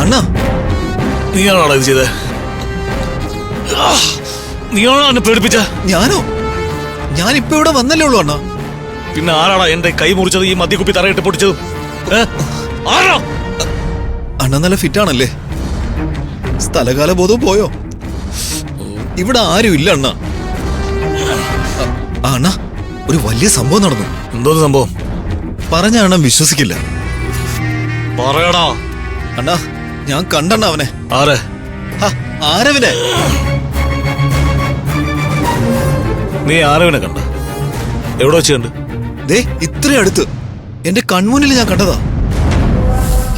അണ്ണാ, നീയാണോ ഇത് ചെയ്തത്? നീയാണോ എന്നെ പേടിപ്പിച്ച? ഞാനോ? ഞാനിപ്പോ ഇവിടെ വന്നല്ലേ ഉള്ളൂ അണ്ണാ. പിന്നെ ആരാടാ എന്റെ കൈ മുറിച്ചത്, ഈ മദ്യക്കുപ്പി തറയിട്ട് പൊട്ടിച്ചതും? ആരാ? അണ്ണ നല്ല ഫിറ്റാണല്ലേ? സ്ഥലകാല ബോധവും പോയോ? ഇവിടെ ആരും ഇല്ല അണ്ണ. അണ്ണ, ഒരു വലിയ സംഭവം നടന്നു. എന്തോന്ന് സംഭവം? പറഞ്ഞ അണ്ണൻ വിശ്വസിക്കില്ല. പറയടാ. അണ്ണാ, ഞാൻ കണ്ടണ്ണ അവനെ. ആരെ? ആരവനെ? നീ ആരവനെ കണ്ട? എവിടെ വെച്ച് കണ്ട്? ദേ ഇത്ര അടുത്ത് എന്റെ കൺമുന്നിൽ ഞാൻ കണ്ടതാ.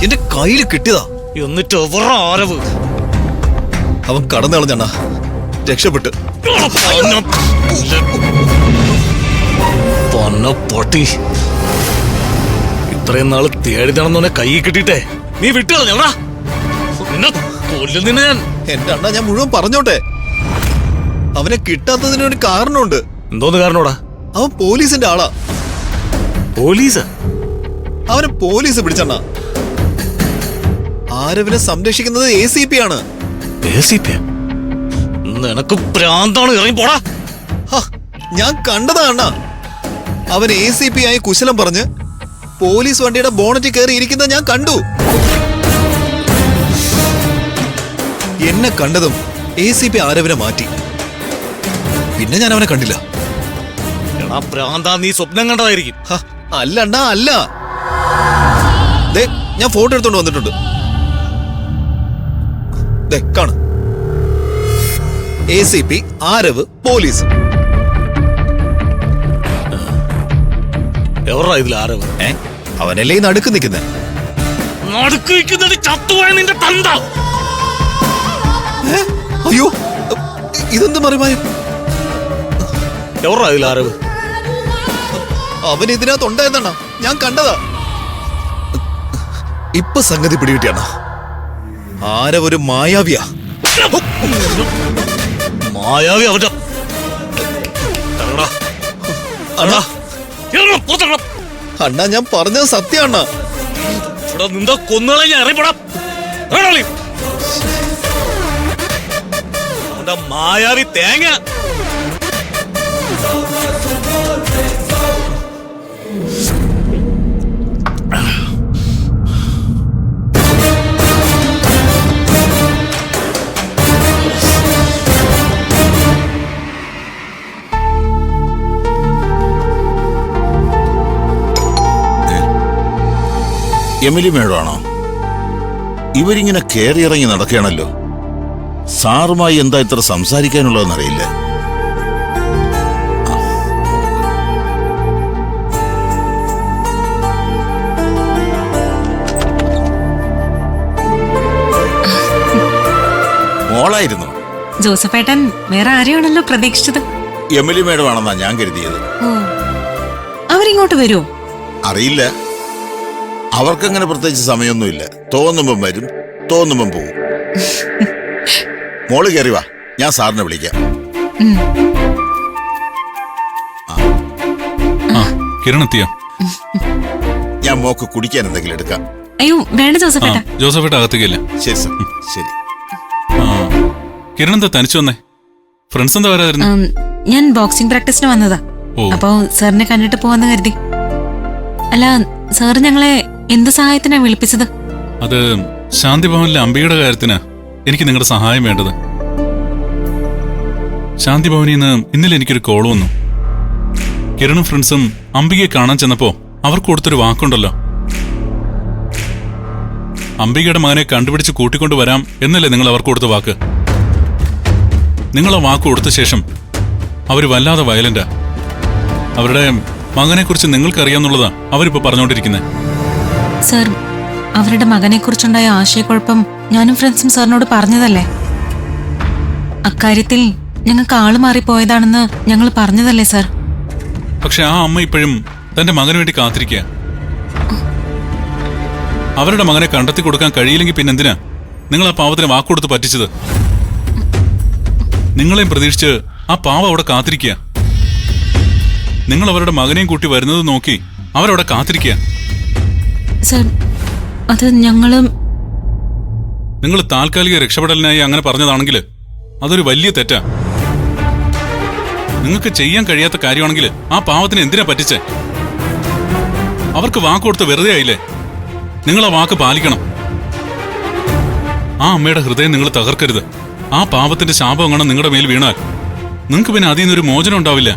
എന്റെ കയ്യിൽ കിട്ടിയതാ. എന്നിട്ട് ആരവ്? അവൻ കടന്നു കളഞ്ഞണ്ണ, രക്ഷപ്പെട്ട്. പൊട്ടി, ഇത്രയും നാള് തേടി നടന്നോനെ കൈ കിട്ടിട്ടെ നീ വിട്ടുകളഞ്ഞാ? കൊല്ലുന്നില്ല ഞാൻ. എന്റെ അണ്ണ, ഞാൻ മുഴുവൻ പറഞ്ഞോട്ടെ. അവനെ കിട്ടാത്തതിന് ഒരു കാരണമുണ്ട്. എന്തോന്ന് കാരണോടാ? അവൻ പോലീസിന്റെ ആളാ. പോലീസ്? അവനെ പോലീസ് പിടിച്ചണ്ണ. ആരവിനെ സംരക്ഷിക്കുന്നത് ACP ആണ്. ACP? നിനക്ക് പ്രാന്താണ്, ഇറങ്ങി പോടാ. ഞാൻ കണ്ടതാ അണ്ണ. അവൻ ACP ആയി കുശലം പറഞ്ഞ് പോലീസ് വണ്ടിയുടെ ബോണറ്റിൽ കയറി ഇരിക്കുന്നത് ഞാൻ കണ്ടു. എന്നെ കണ്ടതും ACP ആരവിനെ മാറ്റി. പിന്നെ ഞാൻ അവനെ കണ്ടില്ല. എടാ പ്രാന്താ, നീ സ്വപ്നം കണ്ടതായിരിക്കും. അല്ല അണ്ണാ, അല്ല. ദേ, ഞാൻ ഫോട്ടോ എടുത്തോണ്ട് വന്നിട്ടുണ്ട്. ദേ കാണ, ACP, ആരവ്, പോലീസ്. എവറാ ഇതിൽ ആരവ്? അവനല്ലേ ഈ നടുക്ക് നിൽക്കുന്നത്. ചത്തുപോയ നിന്റെ തന്ത. അയ്യോ, ഇതെന്ത് മറിമായും? എവറാ ഇതിൽ ആരവ്? അവൻ ഇതിനകത്തുണ്ടായിരുന്നണ്ണ, ഞാൻ കണ്ടതാ. ഇപ്പൊ സംഗതി പിടികിട്ടിയാണ്. ആരവൊരു മായാവിയാ. മായാവി അവന്റെ. അണ്ണാ, ഞാൻ പറഞ്ഞത് സത്യാണ്. നിന്റെ കൊന്നുകളെ ഞാൻ അറിയപ്പെടാം. അവന്റെ മായാവി തേങ്ങ. എമിലി മേഡമാണോ? ഇവരിങ്ങനെ കയറിയിറങ്ങി നടക്കുകയാണല്ലോ. സാറുമായി എന്താ ഇത്ര സംസാരിക്കാനുള്ളതെന്നറിയില്ല. മോളായിരുന്നു? ജോസഫേട്ടൻ വേറെ ആരെയാണല്ലോ പ്രതീക്ഷിച്ചത്? എമിലി മേഡമാണെന്നാ ഞാൻ കരുതിയത്. അവരിങ്ങോട്ട് വരുമോ? അറിയില്ല. അവർക്കങ്ങനെ പ്രത്യേകിച്ച് സമയമൊന്നുമില്ല. തോന്നുമ്പം വരും, തോന്നുമ്പം പോവും. മോള് കയറി വാ, ഞാൻ സാറിനെ വിളിക്കാം. കിരണെത്തിയോ? ഞാൻ മോക്ക് കുടിക്കാൻ എന്തെങ്കിലും എടുക്കാം. അയ്യോ വേണ്ട ജോസഫേട്ട. ജോസഫേട്ട അകത്തേക്കില്ല. ശരി സാർ, ശരി. കിരൺ എന്താ തനിച്ചു വന്നേ? ഫ്രണ്ട്സ് എന്താ വരാതിരുന്നു? ഞാൻ ബോക്സിംഗ് പ്രാക്ടീസിന് വന്നതാ. അപ്പോ സാറിനെ കണ്ടിട്ട് പോവാന്ന് കരുതി. അല്ല, സാർ ഞങ്ങളെ എന്ത് സഹായത്തിനാ വിളിപ്പിച്ചത്? അത് ശാന്തിഭവനിലെ അംബികയുടെ കാര്യത്തിന് എനിക്ക് നിങ്ങളുടെ സഹായം വേണ്ടത്. ശാന്തിഭവനിൽ നിന്ന് ഇന്നലെ എനിക്കൊരു കോൾ വന്നു. കിരണും ഫ്രണ്ട്സും അംബികയെ കാണാൻ ചെന്നപ്പോ അവർക്ക് കൊടുത്തൊരു വാക്കുണ്ടല്ലോ. അംബികയുടെ മകനെ കണ്ടുപിടിച്ച് കൂട്ടിക്കൊണ്ടുവരാം എന്നല്ലേ നിങ്ങൾ അവർക്ക് കൊടുത്ത വാക്ക്? നിങ്ങൾ ആ വാക്ക് കൊടുത്ത ശേഷം അവര് വല്ലാതെ വയലന്റാ. അവരുടെ മകനെക്കുറിച്ച് നിങ്ങൾക്കറിയാന്നുള്ളതാ അവരിപ്പോ പറഞ്ഞുകൊണ്ടിരിക്കുന്നത്. സർ, അവരുടെ മകനെക്കുറിച്ചുണ്ടായ ആശയക്കുഴപ്പം ഞാനും ഫ്രണ്ട്സും സാറിനോട് പറഞ്ഞതല്ലേ? അക്കാര്യത്തിൽ ഞങ്ങൾക്ക് ആള് മാറിപ്പോയതാണെന്ന് ഞങ്ങൾ പറഞ്ഞതല്ലേ സർ? പക്ഷെ ആ അമ്മ ഇപ്പോഴും തന്റെ മകന് വേണ്ടി കാത്തിരിക്കുക. അവരുടെ മകനെ കണ്ടെത്തി കൊടുക്കാൻ കഴിയില്ലെങ്കിൽ പിന്നെന്തിനാ നിങ്ങൾ ആ പാവത്തിന് വാക്കുകൊടുത്ത് പറ്റിച്ചത്? നിങ്ങളെയും പ്രതീക്ഷിച്ച് ആ പാവം അവിടെ കാത്തിരിക്കുക. നിങ്ങൾ അവരുടെ മകനെയും കൂട്ടി വരുന്നത് നോക്കി അവരവിടെ കാത്തിരിക്കുക. സർ, അത് ഞങ്ങളും നിങ്ങൾ താൽക്കാലിക രക്ഷപ്പെടലിനായി അങ്ങനെ പറഞ്ഞതാണെങ്കിൽ അതൊരു വലിയ തെറ്റാ. നിങ്ങൾക്ക് ചെയ്യാൻ കഴിയാത്ത കാര്യമാണെങ്കിൽ ആ പാവത്തിന് എന്തിനാ പറ്റിച്ചേ? അവർക്ക് വാക്ക് കൊടുത്ത് വെറുതെ ആയില്ലേ? നിങ്ങൾ ആ വാക്ക് പാലിക്കണം. ആ അമ്മയുടെ ഹൃദയം നിങ്ങൾ തകർക്കരുത്. ആ പാവത്തിന്റെ ശാപം അങ്ങനെ നിങ്ങളുടെ മേൽ വീണാൽ നിങ്ങൾക്ക് പിന്നെ അതിൽ നിന്നൊരു മോചനം ഉണ്ടാവില്ല.